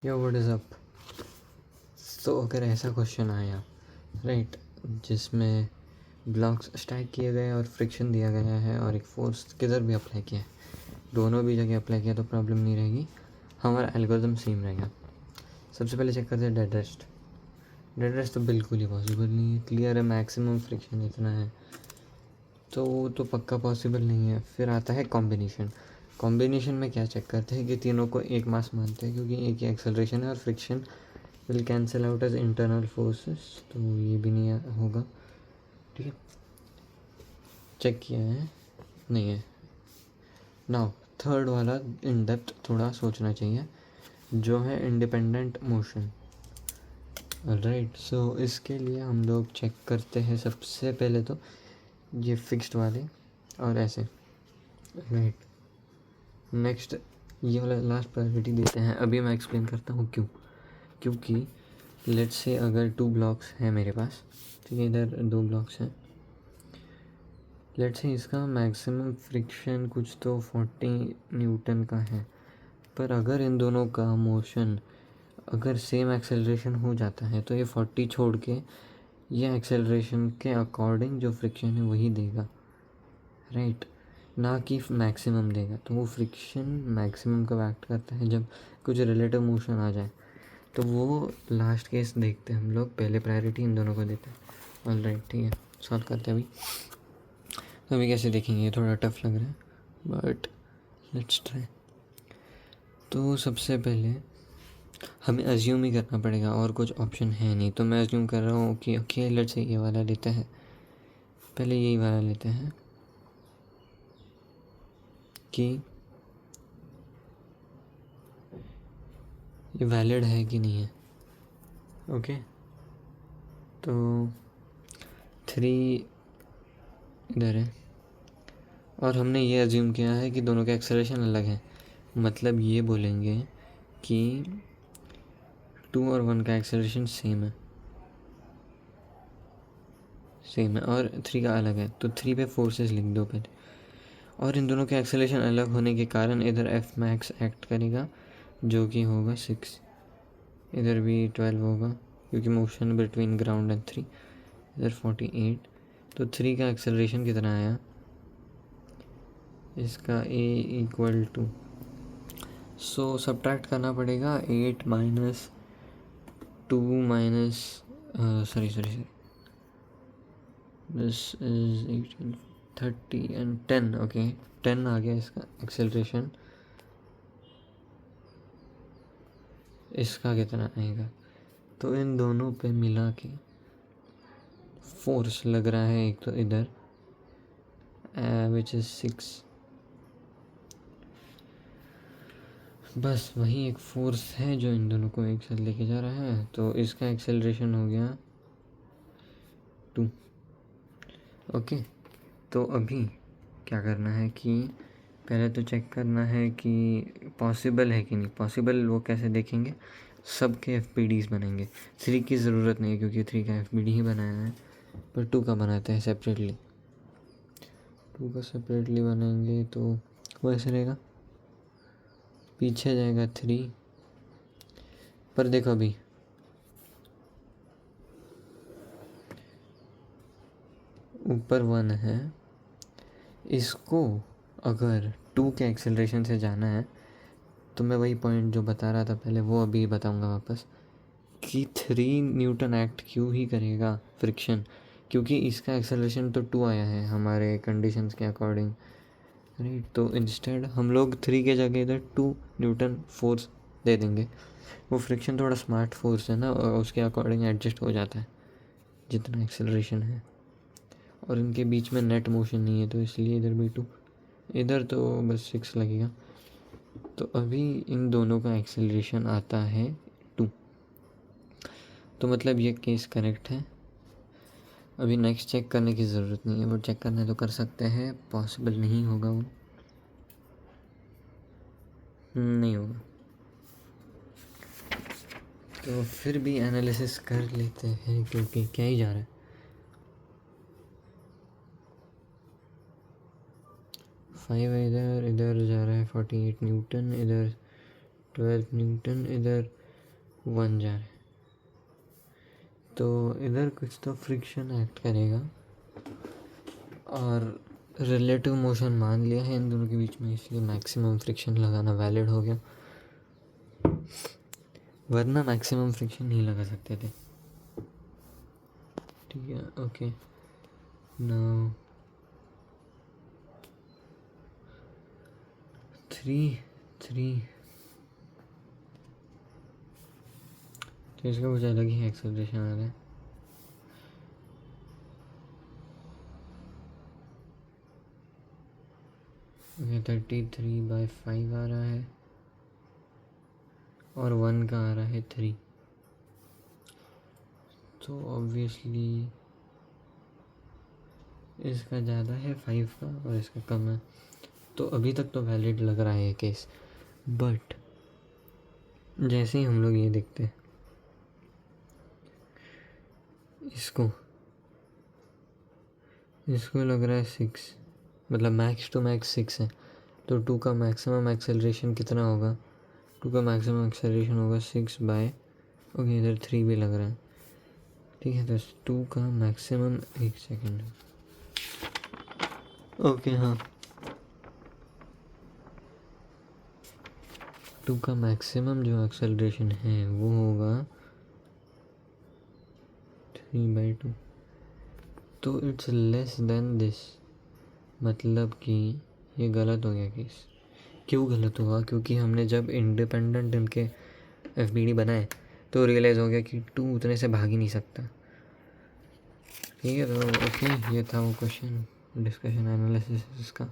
Yo what is up. तो अगर ऐसा क्वेश्चन आया राइट जिसमें ब्लॉक्स स्टैक किए गए और फ्रिक्शन दिया गया है और एक फोर्स किधर भी अप्लाई किया है, दोनों भी जगह अप्लाई किया तो प्रॉब्लम नहीं रहेगी, हमारा एल्गोरिथम सेम रहेगा। सबसे पहले चेक करते हैं डेड रेस्ट। डेड रेस्ट तो बिल्कुल ही पॉसिबल नहीं है, क्लियर है मैक्सिमम फ्रिक्शन इतना है तो वो तो पक्का पॉसिबल नहीं है। फिर आता है कॉम्बिनेशन। कॉम्बिनेशन में क्या चेक करते हैं कि तीनों को एक मास मानते हैं क्योंकि एक ही एक्सेलरेशन है और friction will cancel out as internal forces, तो ये भी नहीं होगा। ठीक है, चेक किया है, नहीं है। नाउ थर्ड वाला इन डेप्थ थोड़ा सोचना चाहिए, जो है इंडिपेंडेंट मोशन। राइट, सो इसके लिए हम लोग चेक करते हैं सबसे पहले तो ये फिक्स्ड वाले और ऐसे। राइट, नेक्स्ट ये वाला लास्ट प्रायोरिटी देते हैं। अभी मैं एक्सप्लेन करता हूँ क्यों। क्योंकि लेट्स से अगर 2 ब्लॉक्स हैं मेरे पास, ठीक है, इधर 2 ब्लॉक्स हैं। लेट्स से इसका मैक्सिमम फ्रिक्शन कुछ तो 40 न्यूटन का है, पर अगर इन दोनों का मोशन अगर सेम एक्सेलरेशन हो जाता है तो ये 40 छोड़ के ये एक्सेलरेशन के अकॉर्डिंग जो फ्रिक्शन है वही देगा, राइट, ना कि मैक्सिमम देगा। तो वो फ्रिक्शन मैक्सिमम का एक्ट करता है जब कुछ रिलेटिव मोशन आ जाए, तो वो लास्ट केस देखते हैं हम लोग, पहले प्रायोरिटी इन दोनों को देते हैं। ऑलराइट, ठीक है, सॉल्व करते हैं अभी। तो अभी कैसे देखेंगे, ये थोड़ा टफ लग रहा है बट लेट्स ट्राई। तो सबसे पहले हमें अज्यूम ही करना पड़ेगा और कुछ ऑप्शन है नहीं, तो मैं अज्यूम कर रहा हूँ कि ओके लेट्स से ये वाला लेते हैं, पहले यही वाला लेते हैं कि ये वैलिड है कि नहीं है। ओके, तो 3 इधर है और हमने ये अज्यूम किया है कि दोनों के एक्सेलरेशन अलग हैं, मतलब ये बोलेंगे कि 2 और 1 का एक्सेलरेशन सेम है और 3 का अलग है, तो 3 पे फोर्सेस लिख दो पहले। और इन दोनों के एक्सेलरेशन अलग होने के कारण इधर एफ मैक्स एक्ट करेगा जो कि होगा 6, इधर भी 12 होगा क्योंकि मोशन बिटवीन ग्राउंड एंड 3, इधर 48। तो 3 का एक्सेलरेशन कितना आया, इसका ए इक्वल टू, सो सब्ट्रैक्ट करना पड़ेगा 8 minus 2 minus sorry this is 18 30 and 10। Okay, 10 आ गया इसका एक्सेलरेशन। इसका कितना आएगा, तो इन दोनों पे मिला के फोर्स लग रहा है, एक तो इधर विच इज 6, बस वही एक फोर्स है जो इन दोनों को एक साथ लेके जा रहा है, तो इसका एक्सेलरेशन हो गया 2। ओके, तो अभी क्या करना है कि पहले तो चेक करना है कि पॉसिबल है कि नहीं पॉसिबल। वो कैसे देखेंगे, सब के एफ पी डीज बनाएंगे। 3 की ज़रूरत नहीं है क्योंकि 3 का एफ पी डी ही बनाया है, पर 2 का बनाते हैं सेपरेटली। 2 का सेपरेटली बनाएंगे तो वो ऐसे रहेगा, पीछे जाएगा 3, पर देखो अभी ऊपर 1 है, इसको अगर 2 के एक्सेलरेशन से जाना है तो मैं वही पॉइंट जो बता रहा था पहले वो अभी बताऊंगा वापस, कि 3 न्यूटन एक्ट क्यों ही करेगा फ्रिक्शन, क्योंकि इसका एक्सेलरेशन तो 2 आया है हमारे कंडीशंस के अकॉर्डिंग, राइट। तो इंस्टेड हम लोग 3 के जगह इधर 2 न्यूटन फोर्स दे देंगे। वो फ्रिक्शन थोड़ा स्मार्ट फोर्स है ना, और उसके अकॉर्डिंग एडजस्ट हो जाता है जितना एक्सेलरेशन है, और इनके बीच में नेट मोशन नहीं है तो इसलिए इधर भी 2, इधर तो बस 6 लगेगा। तो अभी इन दोनों का एक्सेलरेशन आता है 2, तो मतलब ये केस करेक्ट है। अभी नेक्स्ट चेक करने की ज़रूरत नहीं है, वो चेक करने तो कर सकते हैं, पॉसिबल नहीं होगा वो, नहीं होगा। तो फिर भी एनालिसिस कर लेते हैं क्योंकि क्या ही जा रहा है। 5 इधर जा रहा है 48 न्यूटन, इधर 12 न्यूटन, इधर 1 जा रहा है, तो इधर कुछ तो फ्रिक्शन एक्ट करेगा और रिलेटिव मोशन मान लिया है इन दोनों के बीच में, इसलिए मैक्सिमम फ्रिक्शन लगाना वैलिड हो गया, वरना मैक्सिमम फ्रिक्शन नहीं लगा सकते थे। ठीक है, ओके। नाउ 3 तो इसका कुछ अलग ही एक्सेलरेशन आ रहा है। ओके, 33/5 आ रहा है और 1 का आ रहा है 3, तो ऑब्वियसली इसका ज़्यादा है 5 का और इसका कम है, तो अभी तक तो वैलिड लग रहा है केस। बट जैसे ही हम लोग ये देखते हैं इसको लग रहा है 6, मतलब मैक्स टू मैक्स 6 है, तो 2 का मैक्सिमम एक्सेलरेशन कितना होगा? 2 का मैक्सिमम एक्सेलरेशन होगा 6/, ओके इधर 3 भी लग रहा है। ठीक है, तो 2 का मैक्सिमम, एक सेकेंड, ओके हाँ, 2 का मैक्सिमम जो एक्सेलरेशन है वो होगा 3/2, तो इट्स लेस देन दिस, मतलब कि ये गलत हो गया केस। क्यों गलत हुआ? क्योंकि हमने जब इंडिपेंडेंट इनके FBD बनाए तो रियलाइज़ हो गया कि 2 उतने से भाग ही नहीं सकता। ठीक है, तो ओके, ये था वो क्वेश्चन, डिस्कशन एनालिसिस इसका।